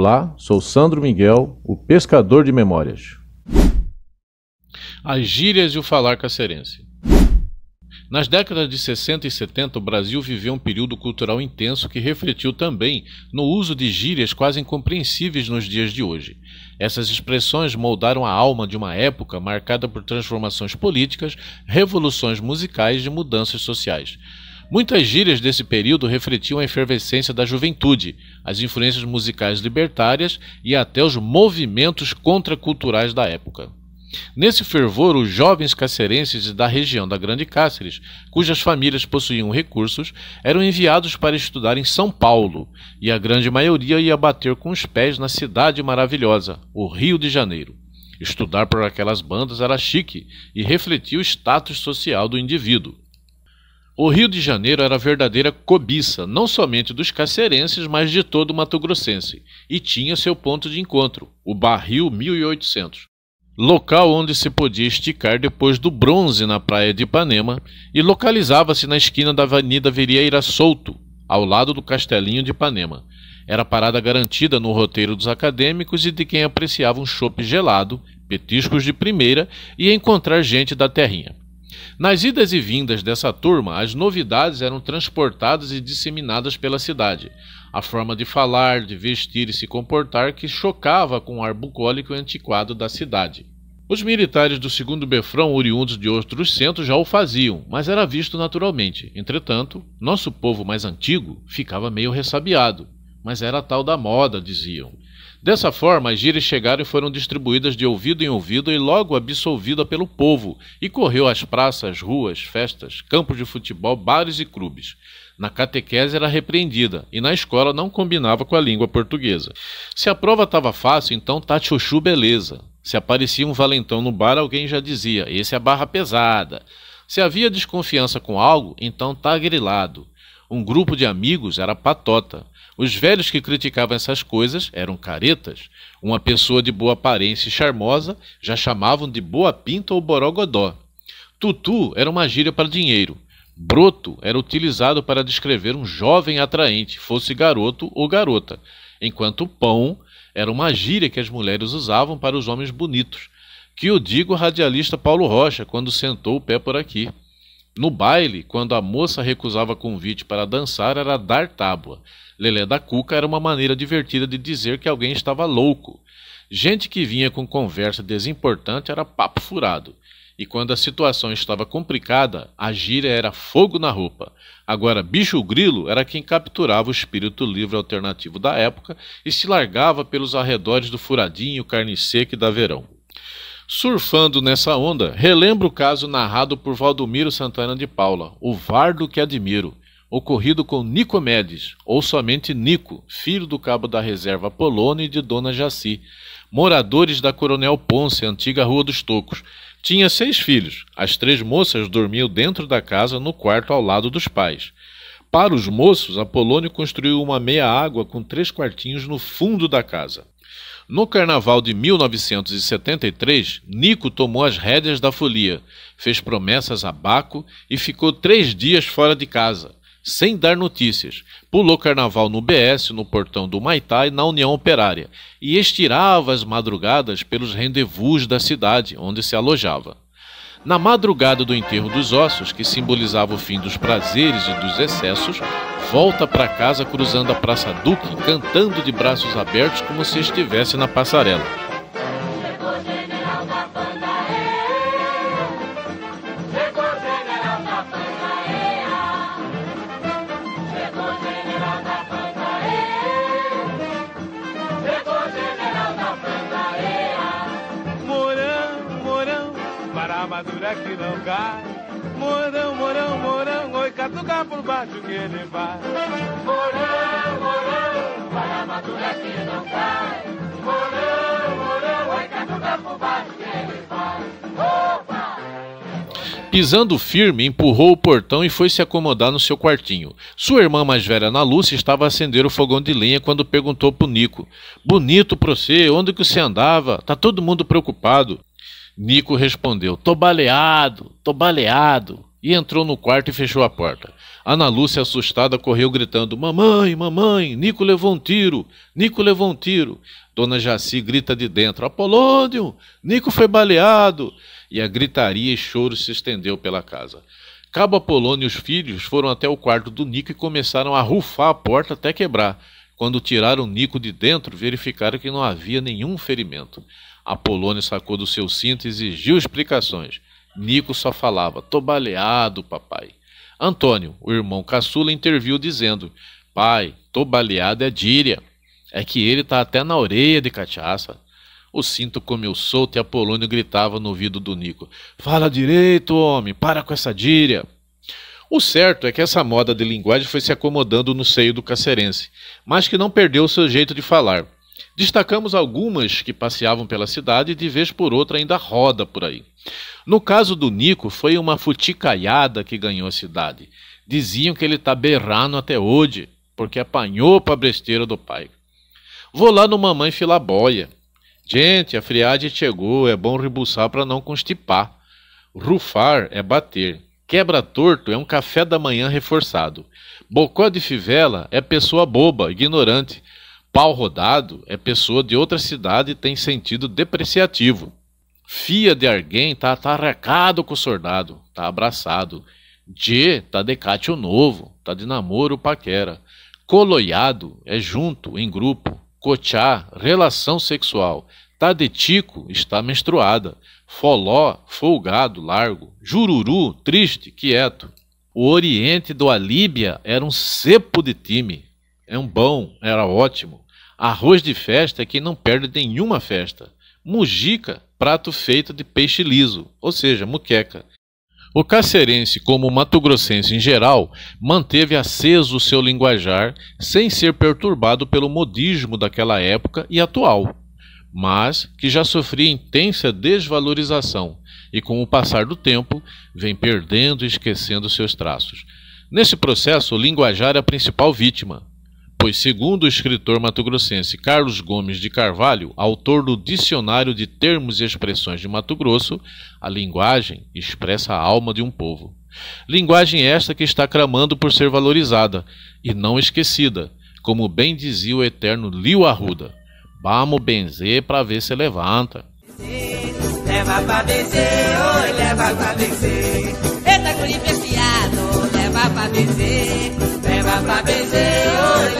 Olá, sou Sandro Miguel, o pescador de memórias. As gírias e o falar cacerense. Nas décadas de 60 e 70, o Brasil viveu um período cultural intenso que refletiu também no uso de gírias quase incompreensíveis nos dias de hoje. Essas expressões moldaram a alma de uma época marcada por transformações políticas, revoluções musicais e mudanças sociais. Muitas gírias desse período refletiam a efervescência da juventude, as influências musicais libertárias e até os movimentos contraculturais da época. Nesse fervor, os jovens cacerenses da região da Grande Cáceres, cujas famílias possuíam recursos, eram enviados para estudar em São Paulo, e a grande maioria ia bater com os pés na cidade maravilhosa, o Rio de Janeiro. Estudar por aquelas bandas era chique e refletia o status social do indivíduo. O Rio de Janeiro era a verdadeira cobiça, não somente dos cacerenses, mas de todo o mato-grossense, e tinha seu ponto de encontro, o Barril 1800. Local onde se podia esticar depois do bronze na praia de Ipanema, e localizava-se na esquina da Avenida Vieira Souto, ao lado do Castelinho de Ipanema. Era parada garantida no roteiro dos acadêmicos e de quem apreciava um chopp gelado, petiscos de primeira e encontrar gente da terrinha. Nas idas e vindas dessa turma, as novidades eram transportadas e disseminadas pela cidade. A forma de falar, de vestir e se comportar que chocava com o ar bucólico e antiquado da cidade. Os militares do 2º Befrão, oriundos de outros centros, já o faziam, mas era visto naturalmente. Entretanto, nosso povo mais antigo ficava meio ressabiado, mas era a tal da moda, diziam. Dessa forma, as gírias chegaram e foram distribuídas de ouvido em ouvido e logo absolvida pelo povo, e correu às praças, ruas, festas, campos de futebol, bares e clubes. Na catequese era repreendida, e na escola não combinava com a língua portuguesa. Se a prova estava fácil, então tá chuchu beleza. Se aparecia um valentão no bar, alguém já dizia, esse é a barra pesada. Se havia desconfiança com algo, então tá grilado. Um grupo de amigos era patota. Os velhos que criticavam essas coisas eram caretas. Uma pessoa de boa aparência e charmosa já chamavam de boa pinta ou borogodó. Tutu era uma gíria para dinheiro. Broto era utilizado para descrever um jovem atraente, fosse garoto ou garota, enquanto pão era uma gíria que as mulheres usavam para os homens bonitos, que o diga o radialista Paulo Rocha quando sentou o pé por aqui. No baile, quando a moça recusava convite para dançar, era dar tábua. Lelé da Cuca era uma maneira divertida de dizer que alguém estava louco. Gente que vinha com conversa desimportante era papo furado. E quando a situação estava complicada, a gíria era fogo na roupa. Agora, bicho grilo era quem capturava o espírito livre alternativo da época e se largava pelos arredores do Furadinho, Carne Seca e da Verão. Surfando nessa onda, relembro o caso narrado por Valdomiro Santana de Paula, o Vardo que admiro, ocorrido com Nicomedes, ou somente Nico, filho do cabo da reserva Apolônio e de Dona Jaci, moradores da Coronel Ponce, antiga Rua dos Tocos. Tinha 6 filhos. As 3 moças dormiam dentro da casa no quarto ao lado dos pais. Para os moços, Apolônio construiu uma meia-água com 3 quartinhos no fundo da casa. No carnaval de 1973, Nico tomou as rédeas da folia, fez promessas a Baco e ficou 3 dias fora de casa, sem dar notícias. Pulou carnaval no BS, no portão do Humaitá e na União Operária, e estirava as madrugadas pelos rendezvous da cidade, onde se alojava. Na madrugada do enterro dos ossos, que simbolizava o fim dos prazeres e dos excessos, volta para casa cruzando a Praça Duque, cantando de braços abertos como se estivesse na passarela. Madura que não cai, morão, morão, morão, oi, catuca por baixo que ele vai. Morão, morão, para a madura que não cai, morão, morão, oi, catuca por baixo que ele vai. Opa! Pisando firme, empurrou o portão e foi se acomodar no seu quartinho. Sua irmã mais velha, Ana Lúcia, estava a acender o fogão de lenha quando perguntou pro Nico: bonito pra você, onde que você andava? Tá todo mundo preocupado. Nico respondeu: tô baleado, tô baleado. e entrou no quarto e fechou a porta. Ana Lúcia, assustada, correu gritando: mamãe, mamãe, Nico levou um tiro, Nico levou um tiro. Dona Jaci grita de dentro: Apolônio, Nico foi baleado. E a gritaria e choro se estendeu pela casa. Cabo Apolônio e os filhos foram até o quarto do Nico e começaram a rufar a porta até quebrar. Quando tiraram Nico de dentro, verificaram que não havia nenhum ferimento. Apolônio sacou do seu cinto e exigiu explicações. Nico só falava: tô baleado, papai. Antônio, o irmão caçula, interviu dizendo: pai, tô baleado é Díria. É que ele tá até na orelha de cachaça. O cinto comeu solto e Apolônio gritava no ouvido do Nico: fala direito, homem, para com essa Díria. O certo é que essa moda de linguagem foi se acomodando no seio do cacerense, mas que não perdeu o seu jeito de falar. Destacamos algumas que passeavam pela cidade e de vez por outra ainda roda por aí. No caso do Nico, foi uma futicaiada que ganhou a cidade. Diziam que ele tá berrando até hoje, porque apanhou pra besteira do pai. Vou lá no Mamãe Filabóia. Gente, a friagem chegou, é bom rebuçar para não constipar. Rufar é bater. Quebra-torto é um café da manhã reforçado. Bocó de fivela é pessoa boba, ignorante. Pau rodado é pessoa de outra cidade e tem sentido depreciativo. Fia de alguém tá atarracado com o soldado, tá abraçado. Dê tá de cátio novo, tá de namoro paquera. Coloiado é junto, em grupo. Cochá, relação sexual. Tá de tico, está menstruada. Foló, folgado, largo. Jururu, triste, quieto. O oriente do Alíbia era um cepo de time. É um bom, era ótimo. Arroz de festa é quem não perde nenhuma festa. Mujica, prato feito de peixe liso, ou seja, muqueca. O cacerense, como o mato-grossense em geral, manteve aceso o seu linguajar sem ser perturbado pelo modismo daquela época e atual, mas que já sofria intensa desvalorização e, com o passar do tempo, vem perdendo e esquecendo seus traços. Nesse processo, o linguajar é a principal vítima, pois, segundo o escritor mato-grossense Carlos Gomes de Carvalho, autor do Dicionário de Termos e Expressões de Mato Grosso, a linguagem expressa a alma de um povo. Linguagem esta que está clamando por ser valorizada e não esquecida, como bem dizia o eterno Lio Arruda: vamos benzer para ver se levanta. Leva pra benzer, oi, leva pra benzer. Eita, guri preciado, leva pra benzer. Leva pra benzer, oi,